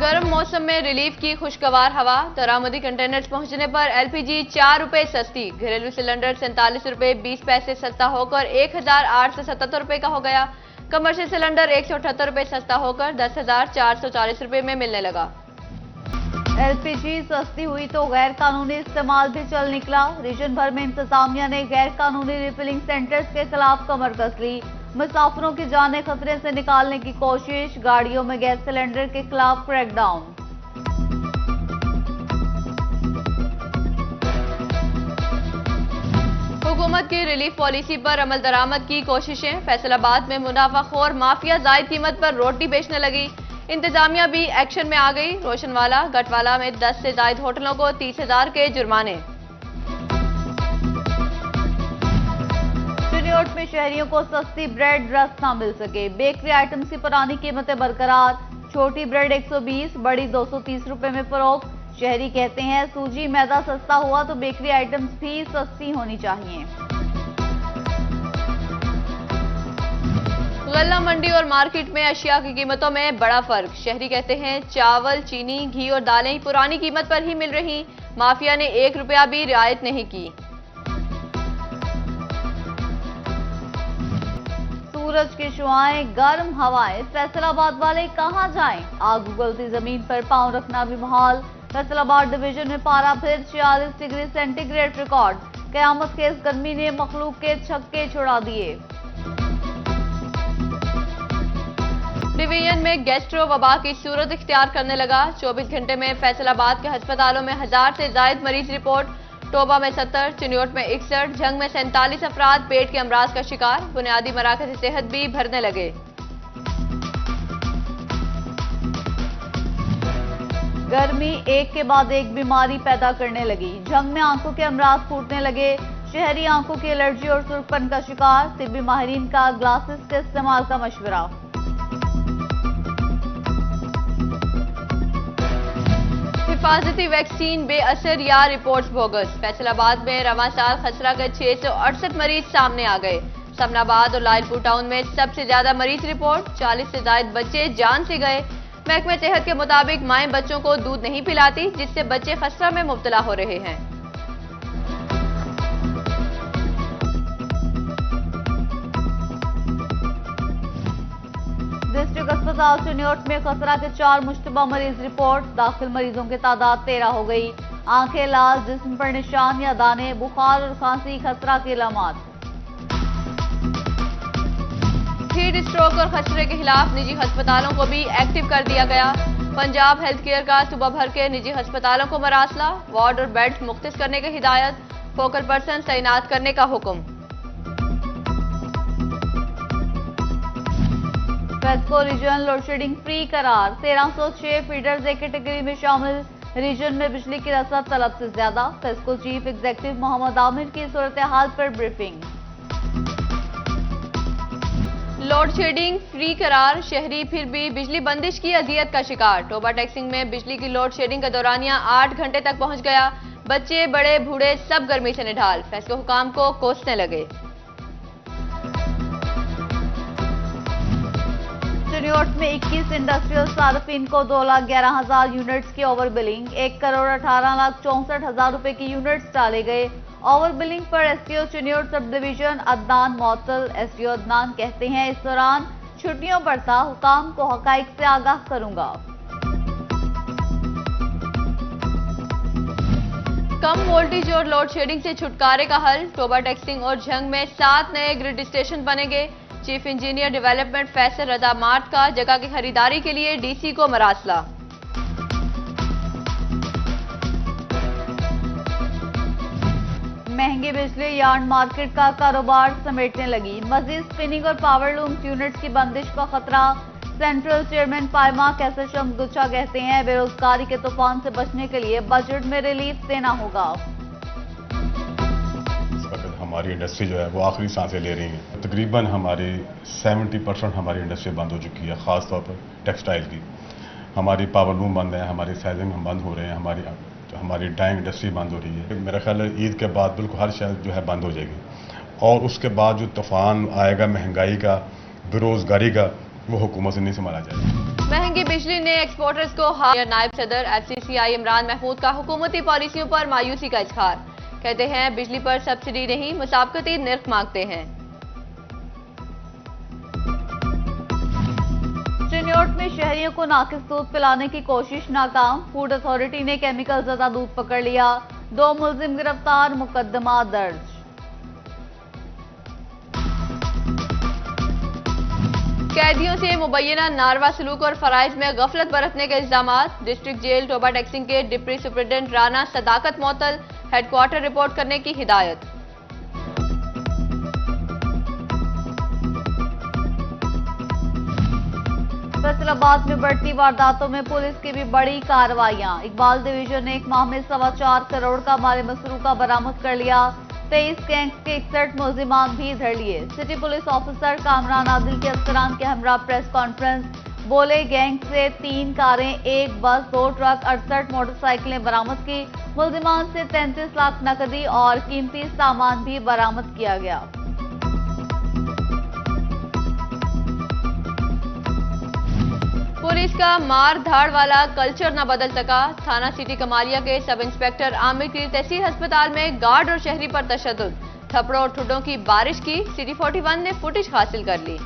गर्म मौसम में रिलीफ की खुशगवार हवा। दरामदी कंटेनर्स पहुंचने पर एलपीजी 4 रुपए सस्ती। घरेलू सिलेंडर 47 रुपए 20 पैसे सस्ता होकर 1,877 रुपए का हो गया। कमर्शियल सिलेंडर 178 रुपए सस्ता होकर 10,440 रुपए में मिलने लगा। एलपीजी सस्ती हुई तो गैर कानूनी इस्तेमाल भी चल निकला। रीजन भर में इंतजामिया ने गैर कानूनी रिफिलिंग सेंटर्स के खिलाफ कमर कस ली। मुसाफिरों की जानें खतरे से निकालने की कोशिश। गाड़ियों में गैस सिलेंडर के खिलाफ क्रैकडाउन। हुकूमत की रिलीफ पॉलिसी पर अमल दरामद की कोशिशें। फैसलाबाद में मुनाफाखोर माफिया जायद कीमत पर रोटी बेचने लगी। इंतजामिया भी एक्शन में आ गई। रोशनवाला गटवाला में 10 से जायद होटलों को 30,000 के जुर्माने। चिन्योट में शहरियों को सस्ती ब्रेड रस्क न मिल सके। बेकरी आइटम्स की पुरानी कीमतें बरकरार। छोटी ब्रेड 120, बड़ी 230 रुपए में फरोख्त। शहरी कहते हैं सूजी मैदा सस्ता हुआ तो बेकरी आइटम्स भी सस्ती होनी चाहिए। गल्ला मंडी और मार्केट में अशिया की कीमतों में बड़ा फर्क। शहरी कहते हैं चावल, चीनी, घी और दालें पुरानी कीमत पर ही मिल रही। माफिया ने 1 रुपया भी रियायत नहीं की। सूरज की शुआएं, गर्म हवाएं, फैसलाबाद वाले कहां जाएं? आग उगलती जमीन पर पांव रखना भी मुहाल। फैसलाबाद डिवीजन में पारा फिर 46 डिग्री सेंटीग्रेड रिकॉर्ड। कयामत के इस गर्मी ने मखलूक के छक्के छुड़ा दिए। डिवीजन में गैस्ट्रो वबा की सूरत इख्तियार करने लगा। 24 घंटे में फैसलाबाद के अस्पतालों में 1000 से जायद मरीज रिपोर्ट। टोबा में 70, चिन्योट में 61, झंग में 47 अफराद पेट के अमराज का शिकार। बुनियादी मराकज़ सेहत भी भरने लगे। गर्मी एक के बाद एक बीमारी पैदा करने लगी। झंग में आंखों के अमराज फूटने लगे। शहरी आंखों की एलर्जी और सुर्खपन का शिकार। तिब्बी माहिरीन का ग्लासेस के इस्तेमाल का मशवरा। हिफाजती वैक्सीन बेअसर या रिपोर्ट्स बोगस। फैसलाबाद में रवां साल खसरा के 668 मरीज सामने आ गए। समनाबाद और लायलपुर टाउन में सबसे ज्यादा मरीज रिपोर्ट। 40 से ज्यादा बच्चे जान से गए। महकमे सेहत के मुताबिक माएं बच्चों को दूध नहीं पिलाती, जिससे बच्चे खसरा में मुब्तला हो रहे हैं। डिस्ट्रिक्ट अस्पताल चिन्योट में खसरा के 4 मुश्तबा मरीज रिपोर्ट। दाखिल मरीजों की तादाद 13 हो गई। आंखें लाल, जिस्म पर निशान या दाने, बुखार और खांसी खसरा की अलामत। हीट स्ट्रोक और खसरे के खिलाफ निजी अस्पतालों को भी एक्टिव कर दिया गया। पंजाब हेल्थ केयर का सुबह भर के निजी अस्पतालों को मरासला। वार्ड और बेड्स मुख्तस करने की हिदायत। फोकल पर्सन तैनात करने का हुक्म। फेस्को रीजन लोडशेडिंग फ्री करार। 1306 फीडर्स एक कैटेगरी में शामिल। रीजन में बिजली की रसद तलब से ज्यादा। फेस्को चीफ एग्जीक्यूटिव मोहम्मद आमिर की सूरत हाल पर ब्रीफिंग। लोड शेडिंग फ्री करार। शहरी फिर भी बिजली बंदिश की अजियत का शिकार। टोबा टैक्सिंग में बिजली की लोड शेडिंग का दौरानिया 8 घंटे तक पहुंच गया। बच्चे बड़े बूढ़े सब गर्मी से निढाल। फेस्को हुकाम को कोसने लगे। चिन्योट में 21 इंडस्ट्रियल सार्फिन को 2,11,000 यूनिट्स की ओवर बिलिंग। 1,18,64,000 रुपए की यूनिट्स डाले गए। ओवर बिलिंग पर SDO Chiniot sub division Adnan Motal. SDO Adnan कहते हैं इस दौरान छुट्टियों पर था, हुकाम को हकाइक से आगाह करूंगा। कम वोल्टेज और लोड शेडिंग से छुटकारे का हल। टोबा टैक्सिंग और झंग में 7 नए ग्रिड स्टेशन बनेंगे। चीफ इंजीनियर डेवलपमेंट फैसल रजा मार्ट का जगह की खरीदारी के लिए डीसी को मरासला। महंगी बिजली यार्ड मार्केट का कारोबार समेटने लगी। मजीद स्पिनिंग और पावर लूम्स यूनिट्स की बंदिश का खतरा। सेंट्रल चेयरमैन पायमा कैसर शम्स गुच्छा कहते हैं बेरोजगारी के तूफान से बचने के लिए बजट में रिलीफ देना होगा। हमारी इंडस्ट्री जो है वो आखिरी सांसें ले रही है। तकरीबन हमारी 70% हमारी इंडस्ट्री बंद हो चुकी है, ख़ास तौर पर टेक्सटाइल की। हमारी पावर लूम बंद है, हमारी साइजिंग हम बंद हो रहे हैं, हमारी डाइंग इंडस्ट्री बंद हो रही है। मेरा ख्याल है ईद के बाद बिल्कुल हर शय जो है बंद हो जाएगी। और उसके बाद जो तूफान आएगा महंगाई का, बेरोज़गारी का, वो हुकूमत से नहीं संभाला जाएगा। महंगी बिजली ने एक्सपोर्टर्स को नायब सदर FCCI इमरान महमूद का हुकूमती पॉलिसियों पर मायूसी का इजहार। कहते हैं बिजली पर सब्सिडी नहीं, मुसाबकती निर्ख मांगते हैं। चिन्योट में शहरियों को नाकिस दूध पिलाने की कोशिश नाकाम। फूड अथॉरिटी ने केमिकल ज़दा दूध पकड़ लिया। 2 मुलजिम गिरफ्तार, मुकदमा दर्ज। कैदियों से मुबैना नारवा सलूक और फराइज में गफलत बरतने के इल्जाम। डिस्ट्रिक्ट जेल टोबा टैक्सिंग के डिप्टी सुपरिटेंडेंट राना सदाकत मोतल, हेडक्वार्टर रिपोर्ट करने की हिदायत। फैसलाबाद में बढ़ती वारदातों में पुलिस की भी बड़ी कार्रवाइयां। इकबाल डिवीजन ने एक माह में 4.25 करोड़ का माल मसरूका बरामद कर लिया। 23 गैंग्स के 61 मुलजिमान भी धर लिए। City police officer Kamran Adil के अफसरान के हमरा प्रेस कॉन्फ्रेंस। बोले, गैंग से 3 कारें, 1 बस, 2 ट्रक, 68 मोटरसाइकिलें बरामद की। मुलजिमान से 33 लाख नकदी और कीमती सामान भी बरामद किया गया। पुलिस का मार धाड़ वाला कल्चर न बदल सका। थाना सिटी कमालिया के सब इंस्पेक्टर आमिर की तहसील अस्पताल में गार्ड और शहरी पर तशद्दुद। थप्पड़ों और ठुड्डों की बारिश की। सिटी 41 ने फुटेज हासिल कर ली।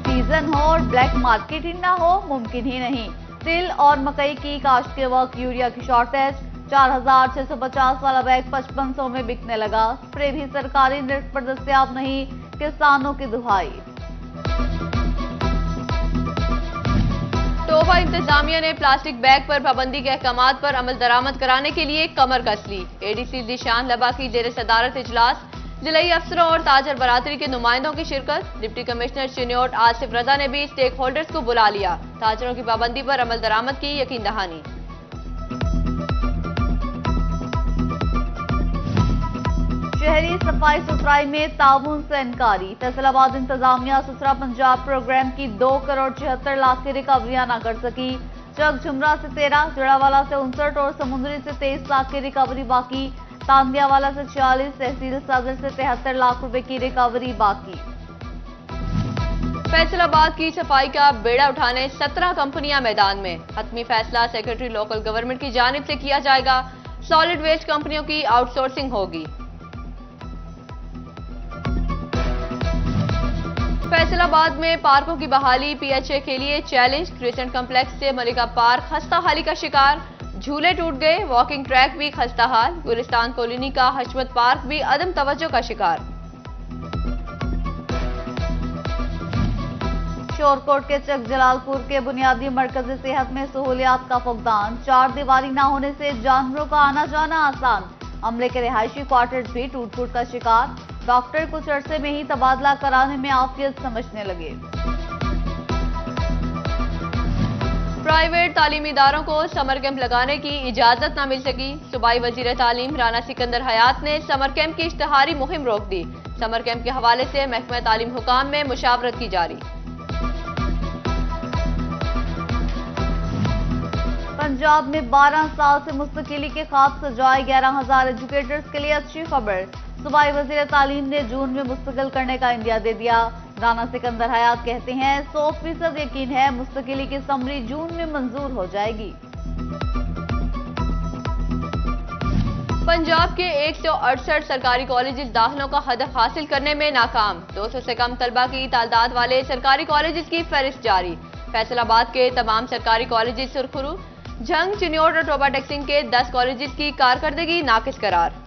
सीजन हो और ब्लैक मार्केट ही ना हो, मुमकिन ही नहीं। तिल और मकई की काश्त के वक्त यूरिया की शॉर्टेज। 4650 वाला बैग 5500 में बिकने लगा। स्प्रे भी सरकारी निर्ख पर दस्तयाब नहीं, किसानों की दुहाई। टोबा इंतजामिया ने प्लास्टिक बैग पर पाबंदी के अहकामात पर अमल दरामद कराने के लिए कमर कस ली। ADC दिशान लबा की जेर सदारत इजलास। जिलाई अफसरों और ताजर बरादरी के नुमाइंदों की शिरकत। डिप्टी कमिश्नर चिन्योट आसिफ रजा ने भी स्टेक होल्डर्स को बुला लिया। ताजरों की पाबंदी पर अमल दरामद की यकीन दहानी। शहरी सफाई सुथराई में ताउन से इनकारी। फैसलाबाद इंतजामिया सुथरा पंजाब प्रोग्राम की 2 करोड़ 76 लाख की रिकवरियां न कर सकी। चक झुमरा से 13, जड़ावाला से 59 और समुद्री से 23 लाख की रिकवरी बाकी। तांदियावाला से 46, तहसील सदर से 73 लाख रुपए की रिकवरी बाकी। फैसलाबाद की सफाई का बेड़ा उठाने 17 कंपनियां मैदान में। हतमी फैसला सेक्रेटरी लोकल गवर्नमेंट की जानिब से किया जाएगा। सॉलिड वेस्ट कंपनियों की आउटसोर्सिंग होगी। फैसलाबाद में पार्कों की बहाली PHA के लिए चैलेंज। क्रिसेंट कम्प्लेक्स से मलिका पार्क खस्ता हाली का शिकार। झूले टूट गए, वॉकिंग ट्रैक भी खस्ता हाल। गुलिस्तान कॉलोनी का हशमत पार्क भी अदम तवज्जो का शिकार। शोरकोट के चक जलालपुर के बुनियादी मरकज़ी सेहत में सहूलियात का फुकदान। 4 दीवारी न होने से जानवरों का आना जाना आसान। अमले के रिहायशी क्वार्टर्स भी टूट फूट का शिकार। डॉक्टर कुछ अरसे में ही तबादला कराने में आफियत समझने लगे। प्राइवेट तालीमी इदारों को समर कैंप लगाने की इजाजत न मिल सकी। सूबाई वजीर तालीम राना सिकंदर हयात ने समर कैंप की इश्तिहारी मुहिम रोक दी। समर कैंप के हवाले से महकमा तालीम हुकाम में मुशावरत की जारी। पंजाब में 12 साल से मुस्तकिली के ख्वाब सजाए 11,000 एजुकेटर्स के लिए अच्छी खबर। सूबाई वजीर तालीम ने जून में मुस्तकिल करने का इंदिया दे दिया। राना सिकंदर हयात कहते हैं 100% यकीन है मुस्तकिली की समरी जून में मंजूर हो जाएगी। पंजाब के 168 सरकारी कॉलेजेस दाखिलों का हदफ हासिल करने में नाकाम। 200 से कम तलबा की तादाद वाले सरकारी कॉलेजेस की फहरिस्त जारी। फैसलाबाद के तमाम सरकारी कॉलेजेस सुरखरू। झंग, चिन्योट और टोबा टैक्सिंग के 10 कॉलेजेस की कारकर्दगी नाकिस करार।